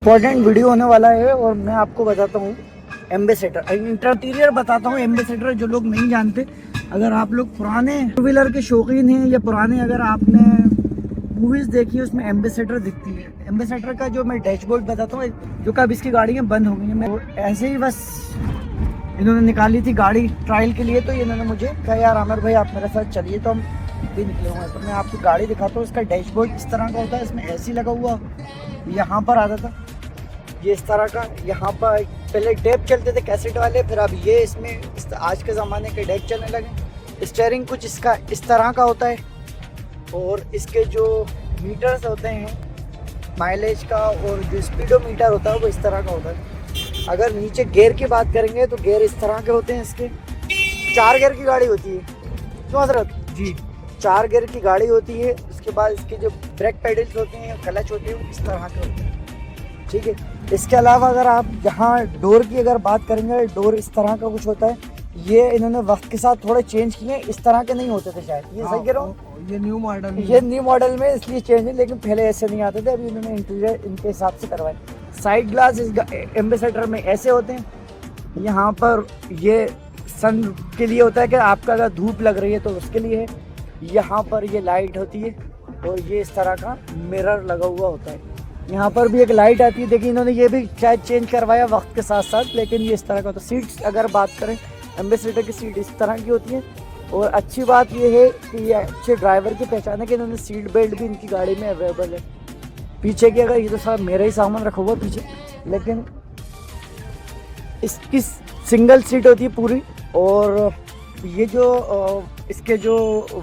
Important video होने वाला है और मैं आपको बताता हूँ एम्बेसडर इंटीरियर बताता हूँ। एम्बेसडर जो लोग नहीं जानते, अगर आप लोग पुराने टू व्हीलर के शौकीन हैं या पुराने अगर आपने मूवीज देखी है उसमें एम्बेसडर दिखती है। एम्बेसडर का जो मैं डैशबोर्ड बताता हूँ, जो कब इसकी गाड़ियाँ बंद हो गई हैं, मैं ऐसे ही बस इन्होंने निकाली थी गाड़ी ट्रायल के लिए, तो इन्होंने मुझे कहा यार आमिर भाई आप मेरे साथ चलिए, तो हम भी निकले हुए हैं। तो मैं आपको गाड़ी दिखाता हूँ। इसका डैशबोर्ड इस तरह का होता है, इसमें एसी लगा हुआ यहाँ पर आता था, ये इस तरह का। यहाँ पर पहले डेप चलते थे कैसेट वाले, फिर अब ये इसमें आज के ज़माने के डेप चलने लगे। स्टीयरिंग कुछ इसका इस तरह का होता है और इसके जो मीटर्स होते हैं माइलेज का और जो स्पीडोमीटर होता है वो इस तरह का होता है। अगर नीचे गियर की बात करेंगे तो गियर इस तरह के होते हैं। इसके 4 गियर की गाड़ी होती है। क्यों हजरत जी, 4 गियर की गाड़ी होती है। उसके बाद इसके जो ब्रेक पेडल्स होते हैं, क्लच होते हैं, वो इस तरह के होते हैं। ठीक है। इसके अलावा अगर आप यहाँ डोर की अगर बात करेंगे, डोर इस तरह का कुछ होता है। ये इन्होंने वक्त के साथ थोड़े चेंज किए, इस तरह के नहीं होते थे शायद, ये सही कह रहा हूँ। ये न्यू मॉडल में इसलिए चेंज है, लेकिन पहले ऐसे नहीं आते थे। अभी इन्होंने इंटीरियर इनके हिसाब से करवाए। साइड ग्लास इस एम्बेसडर में ऐसे होते हैं। यहाँ पर ये सन के लिए होता है कि आपका अगर धूप लग रही है तो उसके लिए है। यहाँ पर ये लाइट होती है और ये इस तरह का मिरर लगा हुआ होता है। यहाँ पर भी एक लाइट आती है। देखिए इन्होंने ये भी शायद चेंज करवाया वक्त के साथ साथ, लेकिन ये इस तरह का होता है। सीट्स अगर बात करें, एम्बेसडर की सीट इस तरह की होती है। और अच्छी बात ये है कि ये अच्छे ड्राइवर की पहचान है कि इन्होंने सीट बेल्ट भी इनकी गाड़ी में अवेलेबल है। पीछे की अगर ये तो सारा मेरा ही सामान रखा हुआ पीछे, लेकिन इसकी सिंगल सीट होती है पूरी। और ये जो इसके जो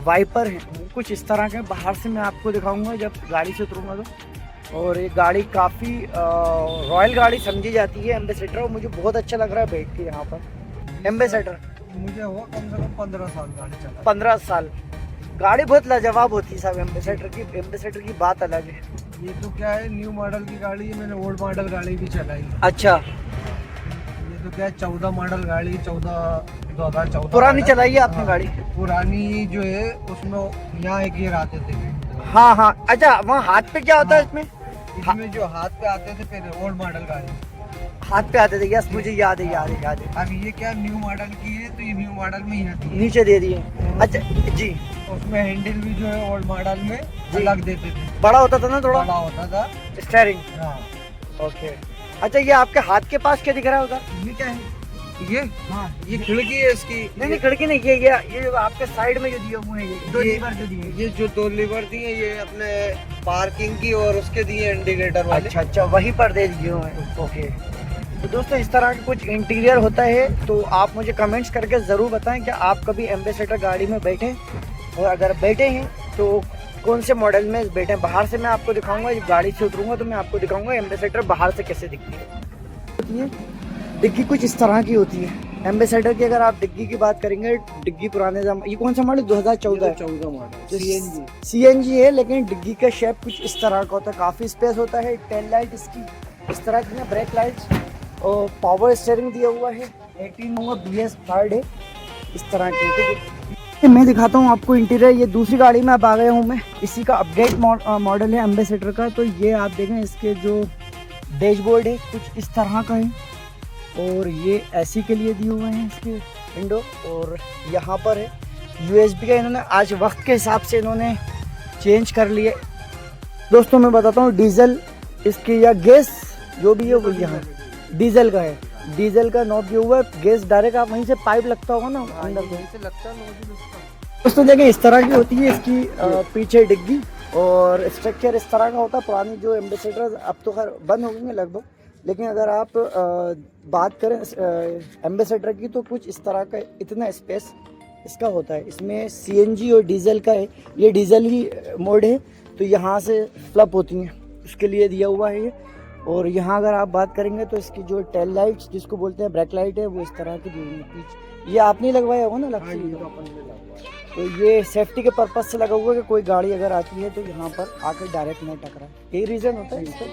वाइपर हैं वो कुछ इस तरह के, बाहर से मैं आपको दिखाऊंगा जब गाड़ी से उतरूंगा तो। और ये गाड़ी काफ़ी रॉयल गाड़ी समझी जाती है एम्बेसडर, और मुझे बहुत अच्छा लग रहा है बैठ के यहाँ पर। एम्बेसडर मुझे हुआ कम से कम 15 साल गाड़ी चला। 15 साल गाड़ी बहुत लाजवाब होती है साहब। एम्बेसडर की बात अलग है। ये तो क्या है, न्यू मॉडल की गाड़ी है। मैंने ओल्ड मॉडल गाड़ी भी चलाई। अच्छा, ये तो क्या है, 14 मॉडल गाड़ी, 2014 पुरानी चलाई है आपने गाड़ी? पुरानी जो है उसमें यहाँ एक गियर आते थे। हाँ हाँ, अच्छा वहाँ हाथ पे क्या होता है इसमें? इसमें जो हाथ पे आते थे पहले ओल्ड मॉडल गाड़ी, हाथ पे आते थे। यस, मुझे याद है। अब ये क्या न्यू मॉडल की है, तो ये न्यू मॉडल में ही आती है, नीचे दे दिए। अच्छा जी। उसमें हैंडल भी जो है ओल्ड मॉडल में अलग देते थे, बड़ा होता था ना, थोड़ा बड़ा होता था स्टीयरिंग। हाँ। ओके। अच्छा, ये आपके हाथ के पास क्या दिख रहा होगा? ये क्या है? ये हाँ, ये खिड़की है इसकी। नहीं खिड़की नहीं, ये आपके साइड में जो दिए हुए हैं, ये 2 लीवर जो दिए। ये जो 2 लीवर दिए, ये अपने पार्किंग की और उसके दिए इंडिकेटर वाले। अच्छा, वहीं पर दे दिए हुए हैं। ओके। तो दोस्तों इस तरह का कुछ इंटीरियर होता है। तो आप मुझे कमेंट्स करके ज़रूर बताएं कि आप कभी एम्बेसडर गाड़ी में बैठे, और अगर बैठे हैं तो कौन से मॉडल में बैठे। बाहर से मैं आपको दिखाऊंगा, जब गाड़ी से उतरूंगा तो मैं आपको दिखाऊंगा एम्बेसडर बाहर से कैसे दिखती है। डिग्गी कुछ इस तरह की होती है एम्बेसडर की। अगर आप डिग्गी की बात करेंगे, डिग्गी पुराने ये कौन सा मॉडल? 2014 मॉडल CNG है, लेकिन डिग्गी का शेप कुछ इस तरह का होता है। काफ़ी स्पेस होता है। टेल लाइट इसकी इस तरह की है, ब्रेक लाइट्स और पावर स्टीयरिंग दिया हुआ है। 18 होगा, BS थर्ड है, इस तरह की। मैं दिखाता हूँ आपको इंटीरियर। ये दूसरी गाड़ी में अब आ गया हूँ मैं, इसी का अपडेट मॉडल है एम्बेसडर का। तो ये आप देखें, इसके जो डैशबोर्ड है कुछ इस तरह का है, और ये एसी के लिए दिए हुए हैं इसके विंडो। और यहाँ पर है USB का, इन्होंने आज वक्त के हिसाब से इन्होंने चेंज कर लिए। दोस्तों मैं बताता हूँ, डीजल इसकी या गैस जो भी है वो यहाँ डीजल का है। डीजल का नॉब दिया हुआ है। गैस डायरेक्ट आप वहीं से पाइप लगता होगा ना अंदर से लगता है। दोस्तों देखें इस तरह की होती है इसकी पीछे डिग्गी, और स्ट्रक्चर इस तरह का होता है। पुरानी जो एम्बेसडर अब तो खैर बंद हो गई है लगभग, लेकिन अगर आप बात करें एम्बेसडर की तो कुछ इस तरह का इतना स्पेस इसका होता है। इसमें CNG और डीजल का है। ये डीजल ही मोड है, तो यहाँ से फ्लप होती हैं, उसके लिए दिया हुआ है ये। और यहाँ अगर आप बात करेंगे तो इसकी जो टेल लाइट्स जिसको बोलते हैं ब्रेक लाइट है, वो इस तरह की दी हुई है पीछे। ये आपने लगवाया होगा ना? तो ये सेफ्टी के पर्पज से लगा हुआ है कि कोई गाड़ी अगर आती है तो यहाँ पर आकर डायरेक्ट नहीं टकराए। यही रीज़न होता है इसका।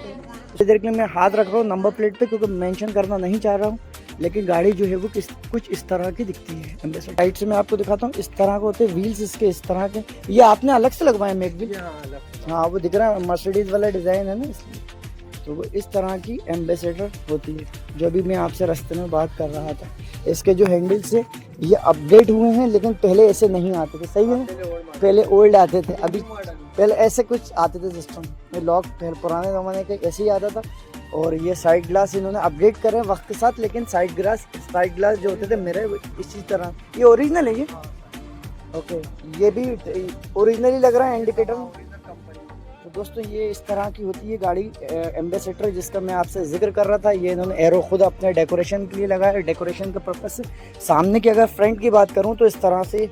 इस देर के लिए मैं हाथ रख रहा हूँ नंबर प्लेट पे, क्योंकि मेंशन करना नहीं चाह रहा हूँ, लेकिन गाड़ी जो है वो कुछ इस तरह की दिखती है। एम्बेसडर साइड से मैं आपको दिखाता हूँ, इस तरह के होते हैं व्हील्स इसके इस तरह के। ये आपने अलग से लगवाए मैक व्हील? हाँ, वो दिख रहा है, मर्सिडीज वाला डिज़ाइन है ना इसलिए। तो वो इस तरह की एम्बेसडर होती है, जो अभी मैं आपसे रास्ते में बात कर रहा था। इसके जो हैंडल्स है ये अपडेट हुए हैं, लेकिन पहले ऐसे नहीं आते थे। सही है, पहले ओल्ड आते थे, अभी पहले ऐसे कुछ आते थे सिस्टम में। लॉक पुराने ज़माने के ऐसे ही आता था। और ये साइड ग्लास इन्होंने अपडेट करे वक्त के साथ, लेकिन साइड ग्लास जो होते थे मेरे इसी तरह। ये ओरिजिनल है ये? ओके, ये भी ओरिजिनल ही लग रहा है इंडिकेटर में। तो दोस्तों ये इस तरह की होती है गाड़ी एम्बेसडर, जिसका मैं आपसे जिक्र कर रहा था। ये इन्होंने एरो खुद अपने डेकोरेशन के लिए लगाया, डेकोरेशन के पर्पज से। सामने की अगर फ्रंट की बात करूं तो इस तरह से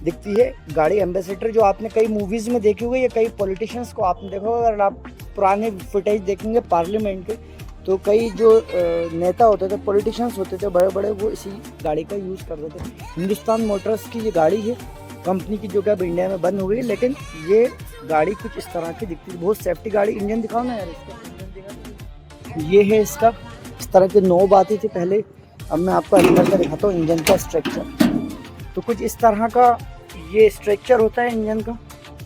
दिखती है गाड़ी एम्बेसडर, जो आपने कई मूवीज़ में देखी हुई है, कई पॉलिटिशियंस को आपने देखा होगा। अगर आप पुराने फुटेज देखेंगे पार्लियामेंट के, तो कई जो नेता होते थे, पॉलिटिशियंस होते थे बड़े बड़े, वो इसी गाड़ी का यूज़ करते थे। हिंदुस्तान मोटर्स की ये गाड़ी है कंपनी की, जो कि अब इंडिया में बंद हो गई, लेकिन ये गाड़ी कुछ इस तरह की दिखती है। बहुत सेफ्टी गाड़ी। इंजन दिखाओ ना यार इसका, इंजन दिखा। ये है इसका, इस तरह के नोब आती थी पहले। अब मैं आपको अंदर का दिखाता हूँ इंजन का स्ट्रक्चर। तो कुछ इस तरह का ये स्ट्रक्चर होता है इंजन का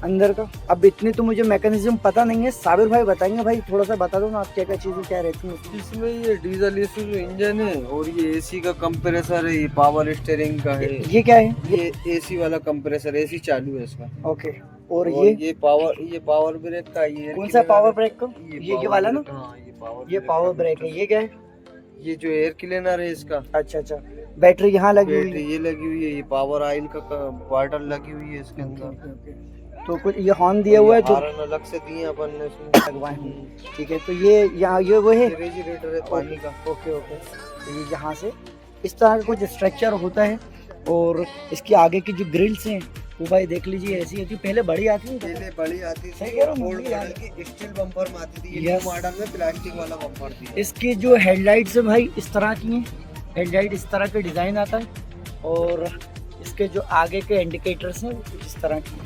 अंदर का। अब इतनी तो मुझे मैकेनिज्म पता नहीं है, साबिर भाई बताएंगे। भाई थोड़ा सा बता दो ना, आप क्या क्या चीज़ें क्या रहती हैं इसमें? ये डीजल एसी जो इंजन है, और ये एसी का कंप्रेसर है, ये पावर स्टीयरिंग का है। ये क्या है? ये एसी वाला कंप्रेसर, एसी चालू है इसका। ओके। और ये पावर ब्रेक का। ये कौन सा पावर ब्रेक का? ये वाला ना? हाँ, ये पावर ब्रेक है। ये क्या है? ये जो एयर क्लीनर है इसका। अच्छा अच्छा। बैटरी यहाँ लगी हुई बैटरी है? ये लगी हुई है। ये पावर ऑयल का बॉटल लगी हुई है इसके अंदर। तो कुछ ये हॉर्न दिया हुआ है तो हॉर्न अलग से दिए अपन ने इसमें लगवाए हैं। ठीक है, तो ये यहाँ ये वो है रेफ्रिजरेटर है पानी का। Okay okay. तो ये यहाँ से इस तरह का कुछ स्ट्रक्चर होता है। और इसकी आगे की जो ग्रिल्स हैं वो भाई देख लीजिए, ऐसी होती। पहले बड़ी आती थी, पहले बड़ी आती सही थी, कह रहा हूँ, ओल्ड मुझे याद मॉडल की स्टील बम्पर में आती थी। ये Yes. मॉडल में प्लास्टिक वाला बम्पर थी। इसकी जो हेडलाइट्स है भाई इस तरह की हैं। हेडलाइट इस तरह का डिज़ाइन आता है, और इसके जो आगे के इंडिकेटर्स हैं वो कुछ इस तरह की हैं।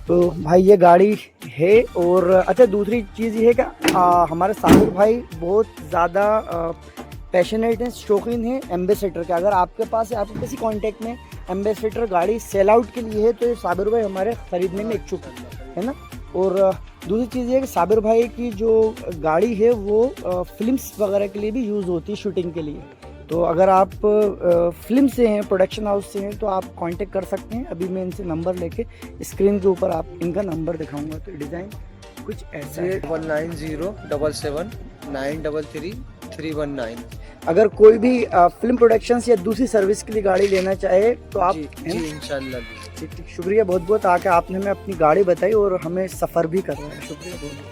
तो भाई ये गाड़ी है। और अच्छा, दूसरी चीज़ ये है कि हमारे साबिर भाई बहुत ज़्यादा पैशनेट हैं, शौकीन हैं एम्बेसडर के। अगर आपके पास है, आपके किसी कांटेक्ट में एम्बेसडर गाड़ी सेल आउट के लिए है, तो ये साबिर भाई हमारे ख़रीदने में इच्छुक है ना। और दूसरी चीज़ ये है कि साबिर भाई की जो गाड़ी है वो फिल्म्स वगैरह के लिए भी यूज़ होती है, शूटिंग के लिए। तो अगर आप फिल्म से हैं, प्रोडक्शन हाउस से हैं, तो आप कांटेक्ट कर सकते हैं। अभी मैं इनसे नंबर लेके स्क्रीन के ऊपर आप इनका नंबर दिखाऊंगा। तो डिज़ाइन कुछ ऐसा है। 19077933 अगर कोई भी फिल्म प्रोडक्शंस या दूसरी सर्विस के लिए गाड़ी लेना चाहे तो आप जी इंशाल्लाह। ठीक ठीक। शुक्रिया बहुत बहुत, आके आपने हमें अपनी गाड़ी बताई और हमें सफ़र भी करवाया। शुक्रिया बहुत बहुत।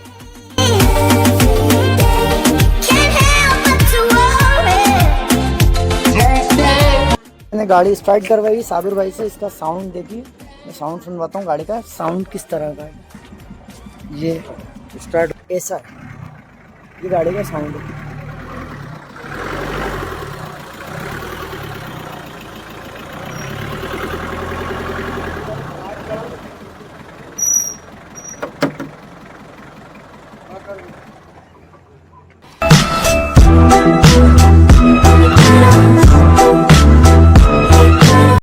मैंने गाड़ी स्टार्ट करवाई साबिर भाई से। इसका साउंड देखिए, मैं साउंड सुनवाता हूँ गाड़ी का। साउंड किस तरह का है, ये स्टार्ट ऐसा है, ये गाड़ी का साउंड है।